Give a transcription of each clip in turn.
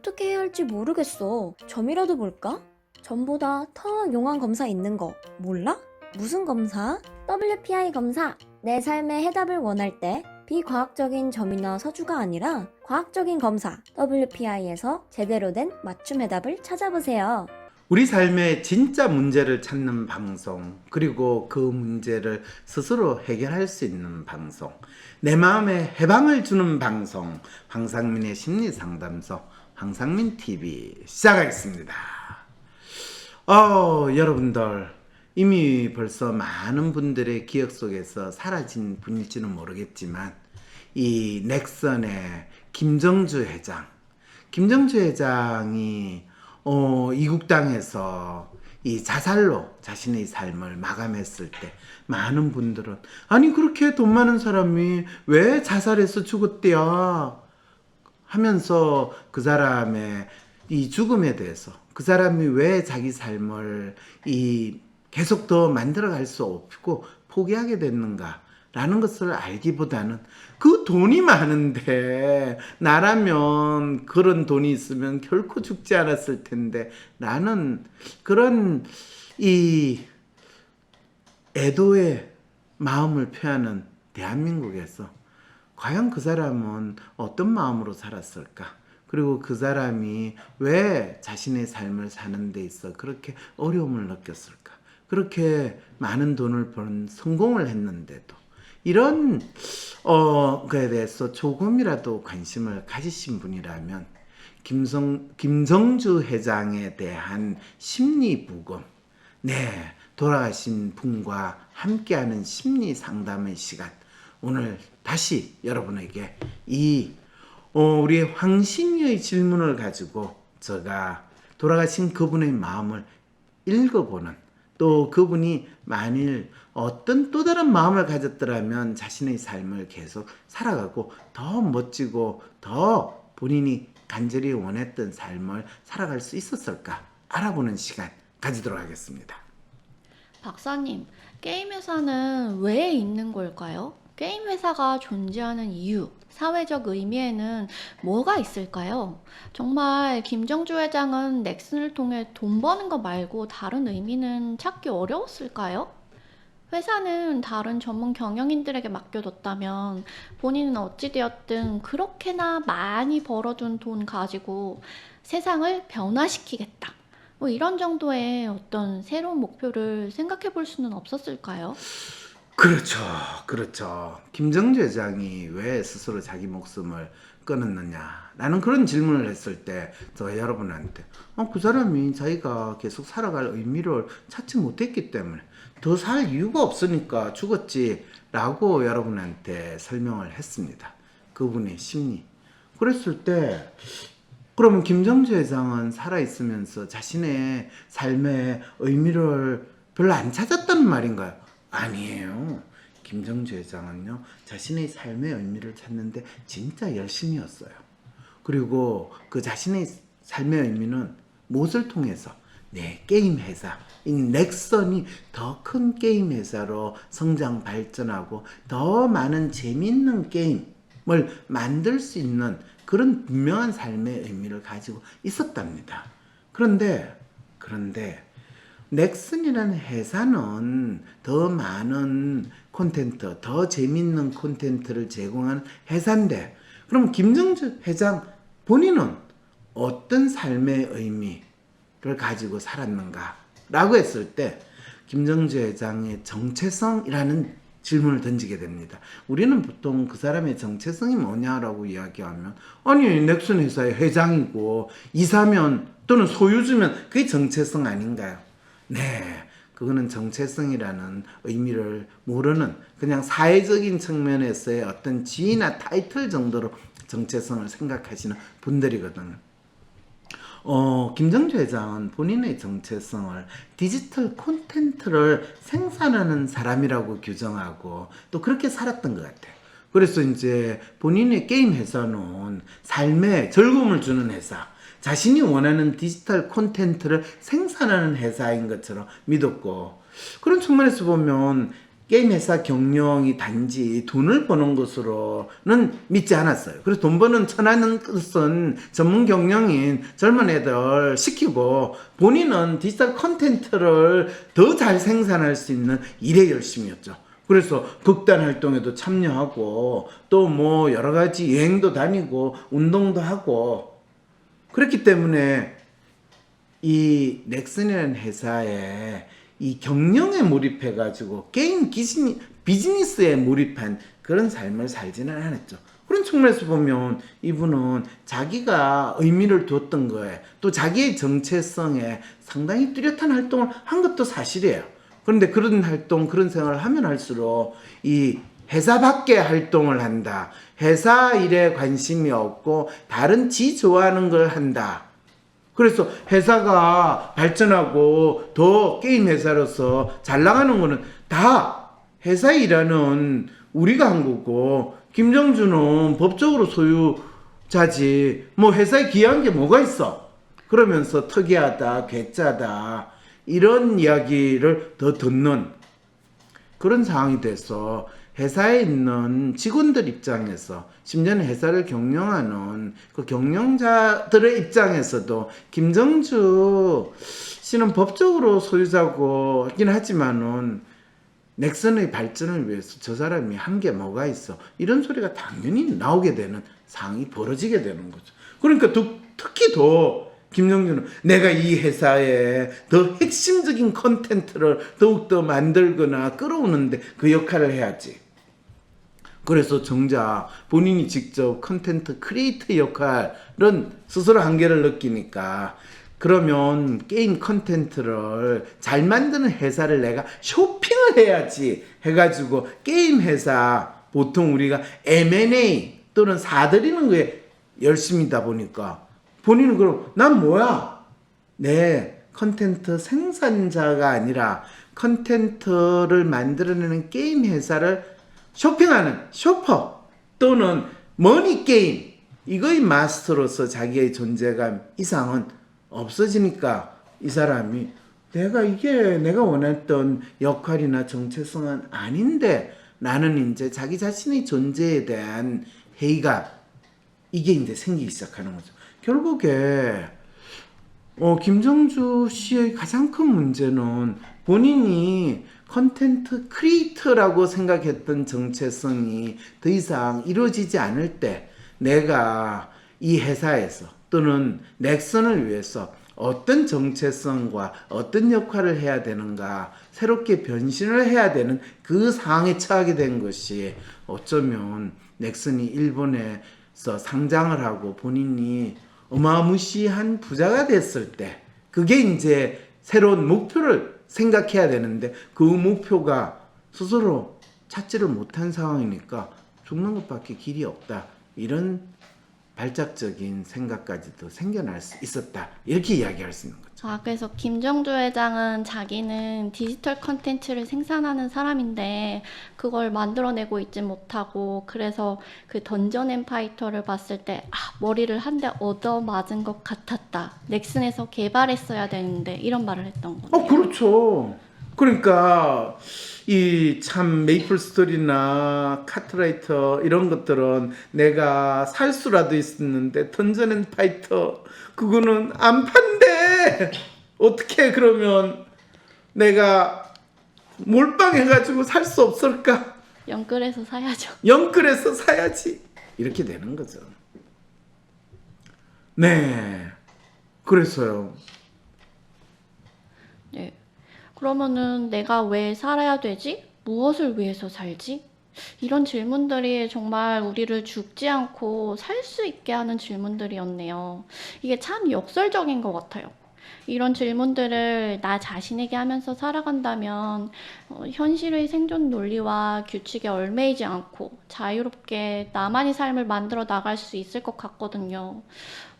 어떻게 해야 할지 모르겠어. 점이라도 볼까? 점보다 더 용한 검사 있는 거 몰라? 무슨 검사? WPI 검사. 내 삶의 해답을 원할 때 비과학적인 점이나 서주가 아니라 과학적인 검사 WPI에서 제대로 된 맞춤 해답을 찾아보세요. 우리 삶의 진짜 문제를 찾는 방송, 그리고 그 문제를 스스로 해결할 수 있는 방송, 내 마음에 해방을 주는 방송, 황상민의 심리상담소, 황상민TV 시작하겠습니다. 여러분들 이미 벌써 많은 분들의 기억 속에서 사라진 분일지는 모르겠지만 이 넥선의 김정주 회장이 이국당에서 이 자살로 자신의 삶을 마감했을 때 많은 분들은 아니 그렇게 돈 많은 사람이 왜 자살해서 죽었대야 하면서 그 사람의 이 죽음에 대해서 그 사람이 왜 자기 삶을 계속 더 만들어갈 수 없고 포기하게 됐는가 라는 것을 알기보다는 그 돈이 많은데 나라면 그런 돈이 있으면 결코 죽지 않았을 텐데 라는 그런 이 애도의 마음을 표하는 대한민국에서 과연 그 사람은 어떤 마음으로 살았을까? 그리고 그 사람이 왜 자신의 삶을 사는 데 있어 그렇게 어려움을 느꼈을까? 그렇게 많은 돈을 번 성공을 했는데도 이런 거에 대해서 조금이라도 관심을 가지신 분이라면 김정주 회장에 대한 심리부검, 돌아가신 분과 함께하는 심리 상담의 시간, 오늘 다시 여러분에게 우리 황신이의 질문을 가지고 제가 돌아가신 그분의 마음을 읽어보는, 또 그분이 만일 어떤 또 다른 마음을 가졌더라면 자신의 삶을 계속 살아가고 더 멋지고 더 본인이 간절히 원했던 삶을 살아갈 수 있었을까 알아보는 시간 가지도록 하겠습니다. 박사님, 게임 회사는 왜 있는 걸까요? 게임 회사가 존재하는 이유, 사회적 의미에는 뭐가 있을까요? 정말 김정주 회장은 넥슨을 통해 돈 버는 거 말고 다른 의미는 찾기 어려웠을까요? 회사는 다른 전문 경영인들에게 맡겨뒀다면 본인은 어찌되었든 그렇게나 많이 벌어둔 돈 가지고 세상을 변화시키겠다. 뭐 이런 정도의 어떤 새로운 목표를 생각해 볼 수는 없었을까요? 그렇죠. 김정주 회장이 왜 스스로 자기 목숨을 끊었느냐 라는 그런 질문을 했을 때 제가 여러분한테 그 사람이 자기가 계속 살아갈 의미를 찾지 못했기 때문에 더 살 이유가 없으니까 죽었지 라고 여러분한테 설명을 했습니다. 그분의 심리. 그랬을 때 그러면 김정주 회장은 살아있으면서 자신의 삶의 의미를 별로 안 찾았다는 말인가요? 아니에요. 김정주 회장은요, 자신의 삶의 의미를 찾는데 진짜 열심히였어요. 그리고 그 자신의 삶의 의미는 무엇을 통해서? 게임 회사. 이 넥선이 더 큰 게임 회사로 성장 발전하고 더 많은 재미있는 게임을 만들 수 있는 그런 분명한 삶의 의미를 가지고 있었답니다. 그런데 넥슨이라는 회사는 더 많은 콘텐츠, 더 재밌는 콘텐츠를 제공하는 회사인데 그럼 김정주 회장 본인은 어떤 삶의 의미를 가지고 살았는가? 라고 했을 때 김정주 회장의 정체성이라는 질문을 던지게 됩니다. 우리는 보통 그 사람의 정체성이 뭐냐라고 이야기하면 아니 넥슨 회사의 회장이고 이사면 또는 소유주면 그게 정체성 아닌가요? 그거는 정체성이라는 의미를 모르는 그냥 사회적인 측면에서의 어떤 지위나 타이틀 정도로 정체성을 생각하시는 분들이거든요. 김정주 회장은 본인의 정체성을 디지털 콘텐츠를 생산하는 사람이라고 규정하고 또 그렇게 살았던 것 같아요. 그래서 이제 본인의 게임 회사는 삶에 즐거움을 주는 회사, 자신이 원하는 디지털 콘텐츠를 생산하는 회사인 것처럼 믿었고, 그런 측면에서 보면 게임 회사 경영이 단지 돈을 버는 것으로는 믿지 않았어요. 그래서 돈 버는 천하는 것은 전문 경영인 젊은 애들 시키고 본인은 디지털 콘텐츠를 더 잘 생산할 수 있는 일에 열심이었죠. 그래서 극단 활동에도 참여하고 또 뭐 여러 가지 여행도 다니고 운동도 하고 그렇기 때문에 이 넥슨이라는 회사에 이 경영에 몰입해가지고 게임 비즈니스에 몰입한 그런 삶을 살지는 않았죠. 그런 측면에서 보면 이분은 자기가 의미를 두었던 거에 또 자기의 정체성에 상당히 뚜렷한 활동을 한 것도 사실이에요. 그런데 그런 활동, 그런 생활을 하면 할수록 이 회사 밖의 활동을 한다. 회사 일에 관심이 없고 다른 지 좋아하는 걸 한다. 그래서 회사가 발전하고 더 게임 회사로서 잘 나가는 거는 다 회사 일하는 우리가 한 거고 김정주는 법적으로 소유자지 뭐 회사에 기여한 게 뭐가 있어. 그러면서 특이하다, 괴짜다 이런 이야기를 더 듣는 그런 상황이 돼서 회사에 있는 직원들 입장에서 심지어는 회사를 경영하는 그 경영자들의 입장에서도 김정주 씨는 법적으로 소유자고 하긴 하지만은 넥슨의 발전을 위해서 저 사람이 한 게 뭐가 있어 이런 소리가 당연히 나오게 되는 상황이 벌어지게 되는 거죠. 그러니까 특히 더 김정주는 내가 이 회사에 더 핵심적인 컨텐츠를 더욱더 만들거나 끌어오는데 그 역할을 해야지. 그래서 정작 본인이 직접 컨텐츠 크리에이터 역할은 스스로 한계를 느끼니까 그러면 게임 컨텐츠를 잘 만드는 회사를 내가 쇼핑을 해야지 해가지고 게임 회사 보통 우리가 M&A 또는 사들이는 거에 열심이다 보니까 본인은 그럼 난 뭐야? 내 컨텐츠 생산자가 아니라 컨텐츠를 만들어내는 게임 회사를 쇼핑하는 쇼퍼 또는 머니게임 이거의 마스터로서 자기의 존재감 이상은 없어지니까 이 사람이 내가 원했던 역할이나 정체성은 아닌데 나는 이제 자기 자신의 존재에 대한 회의가 이게 이제 생기기 시작하는 거죠. 결국에 김정주 씨의 가장 큰 문제는 본인이 컨텐츠 크리에이터라고 생각했던 정체성이 더 이상 이루어지지 않을 때 내가 이 회사에서 또는 넥슨을 위해서 어떤 정체성과 어떤 역할을 해야 되는가 새롭게 변신을 해야 되는 그 상황에 처하게 된 것이 어쩌면 넥슨이 일본에서 상장을 하고 본인이 어마무시한 부자가 됐을 때 그게 이제 새로운 목표를 생각해야 되는데 그 목표가 스스로 찾지를 못한 상황이니까 죽는 것밖에 길이 없다. 이런 발작적인 생각까지도 생겨날 수 있었다. 이렇게 이야기할 수 있는 거죠. 그래서 김정주 회장은 자기는 디지털 컨텐츠를 생산하는 사람인데 그걸 만들어내고 있지 못하고 그래서 그 던전 앤 파이터를 봤을 때 머리를 한 대 얻어맞은 것 같았다. 넥슨에서 개발했어야 되는데 이런 말을 했던 거네요. 그렇죠. 그러니까 이 참 메이플 스토리나 카트라이터 이런 것들은 내가 살 수라도 있었는데 던전 앤 파이터 그거는 안 판대. 어떻게 그러면 내가 몰빵해가지고 살 수 없을까? 영끌에서 사야죠. 영끌에서 사야지. 이렇게 되는 거죠. 네. 그래서요. 네. 그러면은 내가 왜 살아야 되지? 무엇을 위해서 살지? 이런 질문들이 정말 우리를 죽지 않고 살 수 있게 하는 질문들이었네요. 이게 참 역설적인 것 같아요. 이런 질문들을 나 자신에게 하면서 살아간다면 현실의 생존 논리와 규칙에 얽매이지 않고 자유롭게 나만의 삶을 만들어 나갈 수 있을 것 같거든요.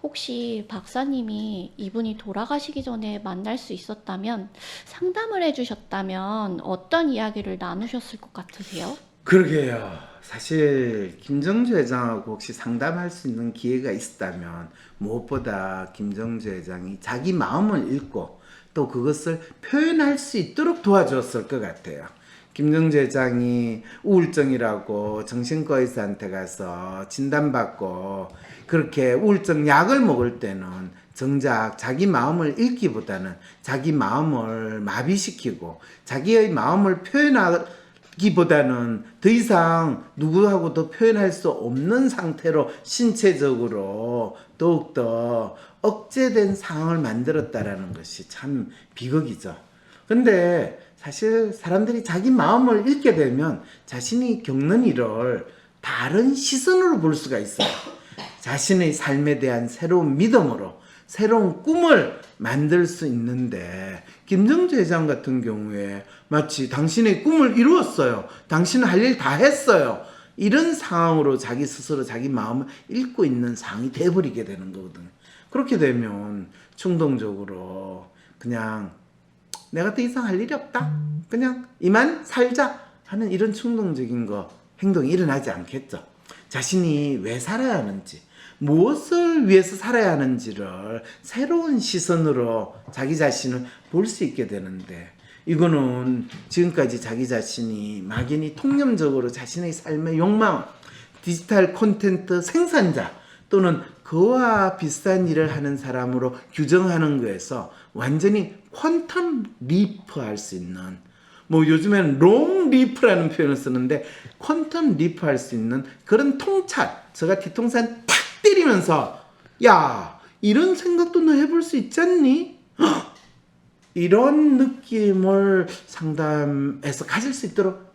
혹시 박사님이 이분이 돌아가시기 전에 만날 수 있었다면 상담을 해주셨다면 어떤 이야기를 나누셨을 것 같으세요? 그러게요. 사실 김정주 회장하고 혹시 상담할 수 있는 기회가 있었다면 무엇보다 김정주 회장이 자기 마음을 읽고 또 그것을 표현할 수 있도록 도와줬을 것 같아요. 김정주 회장이 우울증이라고 정신과 의사한테 가서 진단받고 그렇게 우울증 약을 먹을 때는 정작 자기 마음을 읽기보다는 자기 마음을 마비시키고 자기의 마음을 표현하기보다는 더 이상 누구하고도 표현할 수 없는 상태로 신체적으로 더욱더 억제된 상황을 만들었다라는 것이 참 비극이죠. 근데 사실 사람들이 자기 마음을 읽게 되면 자신이 겪는 일을 다른 시선으로 볼 수가 있어요. 자신의 삶에 대한 새로운 믿음으로 새로운 꿈을 만들 수 있는데 김정주 회장 같은 경우에 마치 당신의 꿈을 이루었어요. 당신은 할 일 다 했어요. 이런 상황으로 자기 스스로 자기 마음을 읽고 있는 상황이 돼버리게 되는 거거든요. 그렇게 되면 충동적으로 그냥 내가 더 이상 할 일이 없다. 그냥 이만 살자 하는 이런 충동적인 행동이 일어나지 않겠죠. 자신이 왜 살아야 하는지, 무엇을 위해서 살아야 하는지를 새로운 시선으로 자기 자신을 볼 수 있게 되는데 이거는 지금까지 자기 자신이 막연히 통념적으로 자신의 삶의 욕망, 디지털 콘텐츠 생산자 또는 그와 비슷한 일을 하는 사람으로 규정하는 거에서 완전히 퀀텀 리프 할 수 있는, 뭐 요즘에는 롱 리프라는 표현을 쓰는데 퀀텀 리프 할 수 있는 그런 통찰, 제가 뒤통수한 탁 때리면서 야 이런 생각도 너 해볼 수 있지 않니? 이런 느낌을 상담에서 가질 수 있도록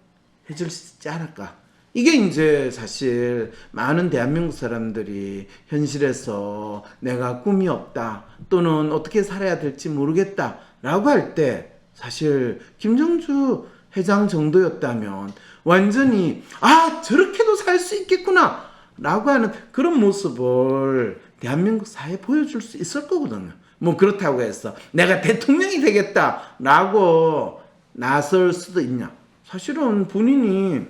해줄 수 있지 않을까. 이게 이제 사실 많은 대한민국 사람들이 현실에서 내가 꿈이 없다 또는 어떻게 살아야 될지 모르겠다 라고 할 때 사실 김정주 회장 정도였다면 완전히 저렇게도 살 수 있겠구나 라고 하는 그런 모습을 대한민국 사회에 보여줄 수 있을 거거든요. 뭐 그렇다고 해서 내가 대통령이 되겠다 라고 나설 수도 있냐. 사실은 본인이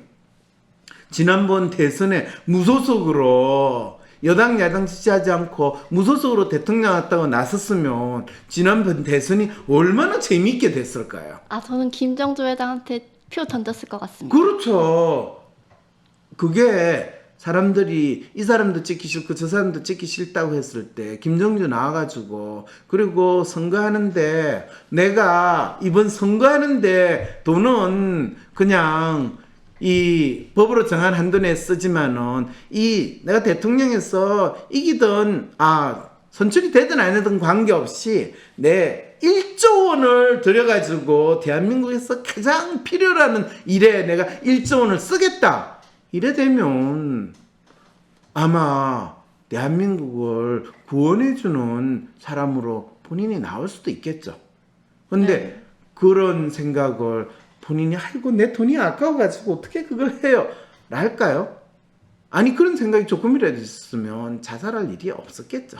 지난번 대선에 무소속으로 여당 야당 지지하지 않고 무소속으로 대통령 왔다고 나섰으면 지난번 대선이 얼마나 재미있게 됐을까요? 저는 김정주 회장한테 표 던졌을 것 같습니다. 그렇죠. 그게 사람들이 이 사람도 찍기 싫고 저 사람도 찍기 싫다고 했을 때 김정주 나와가지고 그리고 선거하는데 내가 이번 선거하는데 돈은 그냥 이 법으로 정한 한도 내에 쓰지만은 이 내가 대통령에서 이기든 선출이 되든 안 되든 관계없이 내 1조 원을 들여가지고 대한민국에서 가장 필요로 하는 일에 내가 1조 원을 쓰겠다. 이래 되면 아마 대한민국을 구원해주는 사람으로 본인이 나올 수도 있겠죠. 근데 그런 생각을 본인이 아이고 내 돈이 아까워가지고 어떻게 그걸 해요? 랄까요? 아니 그런 생각이 조금이라도 있었으면 자살할 일이 없었겠죠.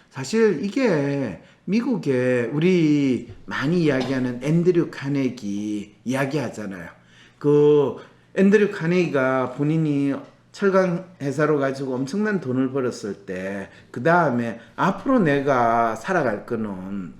사실 이게 미국에 우리 많이 이야기하는 앤드류 카네기 이야기하잖아요. 그 앤드류 카네기가 본인이 철강 회사로 가지고 엄청난 돈을 벌었을 때 그 다음에 앞으로 내가 살아갈 거는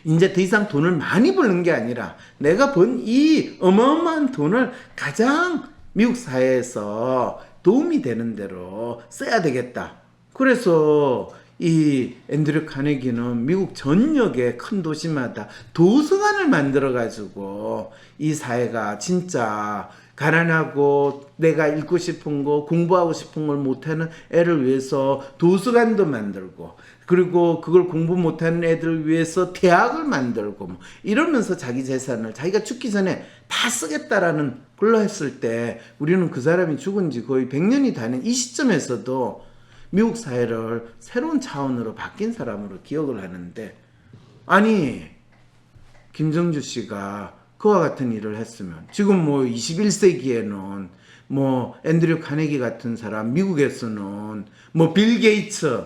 이제 더 이상 돈을 많이 버는 게 아니라 내가 번 이 어마어마한 돈을 가장 미국 사회에서 도움이 되는 대로 써야 되겠다. 그래서 이 앤드류 카네기는 미국 전역의 큰 도시마다 도서관을 만들어 가지고 이 사회가 진짜 가난하고 내가 읽고 싶은 거 공부하고 싶은 걸 못하는 애를 위해서 도서관도 만들고 그리고 그걸 공부 못하는 애들을 위해서 대학을 만들고 뭐 이러면서 자기 재산을 자기가 죽기 전에 다 쓰겠다라는 걸로 했을 때 우리는 그 사람이 죽은 지 거의 100년이 다는 이 시점에서도 미국 사회를 새로운 차원으로 바뀐 사람으로 기억을 하는데 아니 김정주 씨가 그와 같은 일을 했으면 지금 뭐 21세기에는 뭐 앤드류 카네기 같은 사람 미국에서는 뭐 빌 게이츠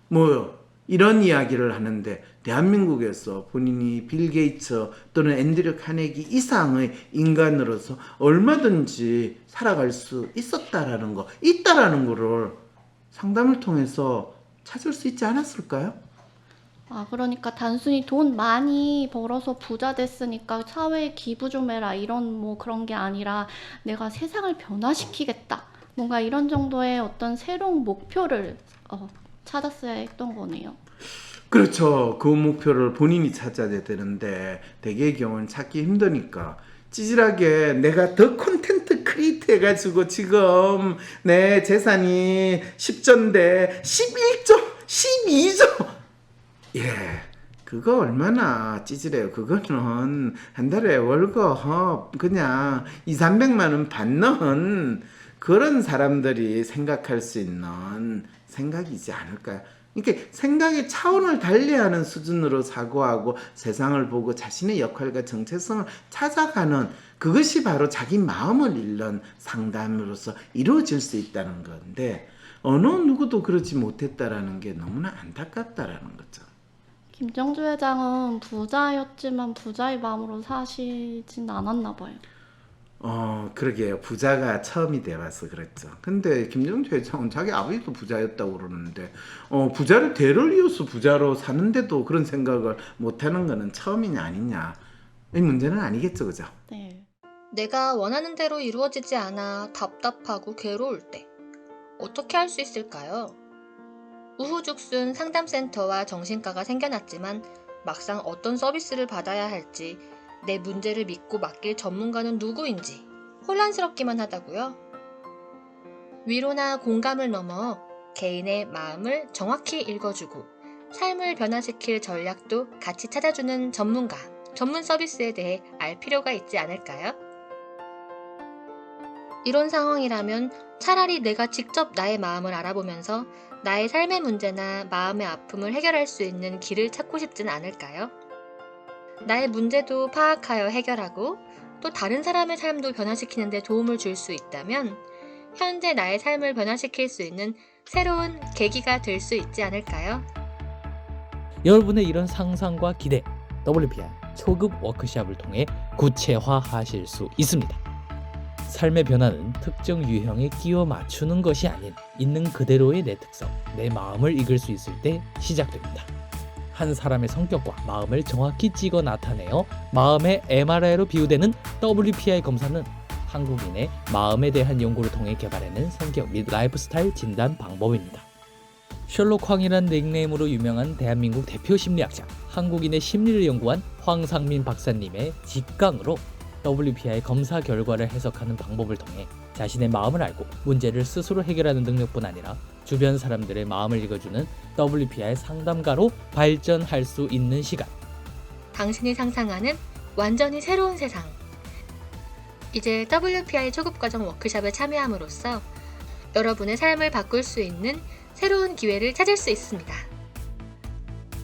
뭐 이런 이야기를 하는데 대한민국에서 본인이 빌 게이츠 또는 앤드류 카네기 이상의 인간으로서 얼마든지 살아갈 수 있었다라는 거 있다라는 거를 상담을 통해서 찾을 수 있지 않았을까요? 아, 그러니까 단순히 돈 많이 벌어서 부자 됐으니까 사회에 기부 좀 해라 이런 뭐 그런 게 아니라 내가 세상을 변화시키겠다. 뭔가 이런 정도의 어떤 새로운 목표를 찾았어야 했던 거네요. 그렇죠. 그 목표를 본인이 찾아야 되는데 대개의 경우는 찾기 힘드니까 찌질하게 내가 더 콘텐트 크리에이트 해가지고 지금 내 재산이 10조인데 11조, 12조. 예, 그거 얼마나 찌질해요. 그거는 한 달에 월급 그냥 2, 300만 원 받는 그런 사람들이 생각할 수 있는 생각이지 않을까요? 이렇게 생각의 차원을 달리하는 수준으로 사고하고 세상을 보고 자신의 역할과 정체성을 찾아가는 그것이 바로 자기 마음을 읽는 상담으로서 이루어질 수 있다는 건데 어느 누구도 그러지 못했다라는 게 너무나 안타깝다라는 거죠. 김정주 회장은 부자였지만 부자의 마음으로 사시진 않았나 봐요. 그러게요. 부자가 처음이 돼봐서 그랬죠. 근데 김정주 회장은 자기 아버지도 부자였다고 그러는데, 부자를 대를 이어서 부자로 사는데도 그런 생각을 못하는 거는 처음이냐 아니냐. 이 문제는 아니겠죠, 그죠? 네. 내가 원하는 대로 이루어지지 않아 답답하고 괴로울 때 어떻게 할 수 있을까요? 우후죽순 상담센터와 정신과가 생겨났지만 막상 어떤 서비스를 받아야 할지 내 문제를 믿고 맡길 전문가는 누구인지 혼란스럽기만 하다고요? 위로나 공감을 넘어 개인의 마음을 정확히 읽어주고 삶을 변화시킬 전략도 같이 찾아주는 전문가, 전문 서비스에 대해 알 필요가 있지 않을까요? 이런 상황이라면 차라리 내가 직접 나의 마음을 알아보면서 나의 삶의 문제나 마음의 아픔을 해결할 수 있는 길을 찾고 싶진 않을까요? 나의 문제도 파악하여 해결하고 또 다른 사람의 삶도 변화시키는 데 도움을 줄 수 있다면 현재 나의 삶을 변화시킬 수 있는 새로운 계기가 될 수 있지 않을까요? 여러분의 이런 상상과 기대, WPI 초급 워크숍을 통해 구체화하실 수 있습니다. 삶의 변화는 특정 유형에 끼워 맞추는 것이 아닌 있는 그대로의 내 특성, 내 마음을 읽을 수 있을 때 시작됩니다. 한 사람의 성격과 마음을 정확히 찍어 나타내어 마음의 MRI로 비유되는 WPI 검사는 한국인의 마음에 대한 연구를 통해 개발해낸 성격 및 라이프 스타일 진단 방법입니다. 셜록 황이란 닉네임으로 유명한 대한민국 대표 심리학자, 한국인의 심리를 연구한 황상민 박사님의 직강으로 WPI 검사 결과를 해석하는 방법을 통해 자신의 마음을 알고 문제를 스스로 해결하는 능력뿐 아니라 주변 사람들의 마음을 읽어주는 WPI 상담가로 발전할 수 있는 시간. 당신이 상상하는 완전히 새로운 세상. 이제 WPI 초급과정 워크숍에 참여함으로써 여러분의 삶을 바꿀 수 있는 새로운 기회를 찾을 수 있습니다.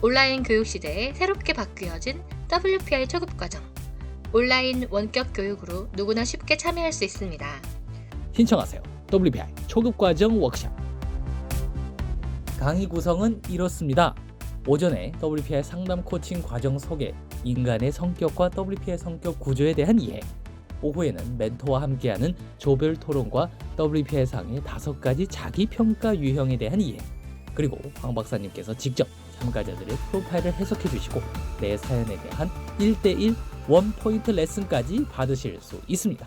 온라인 교육 시대에 새롭게 바뀌어진 WPI 초급과정. 온라인 원격 교육으로 누구나 쉽게 참여할 수 있습니다. 신청하세요. WPI 초급과정 워크숍. 강의 구성은 이렇습니다. 오전에 WPI 상담 코칭 과정 소개, 인간의 성격과 WPI 성격 구조에 대한 이해. 오후에는 멘토와 함께하는 조별 토론과 WPI 상의 5가지 자기평가 유형에 대한 이해. 그리고 황 박사님께서 직접 참가자들의 프로파일을 해석해 주시고 내 사연에 대한 1:1 원포인트 레슨까지 받으실 수 있습니다.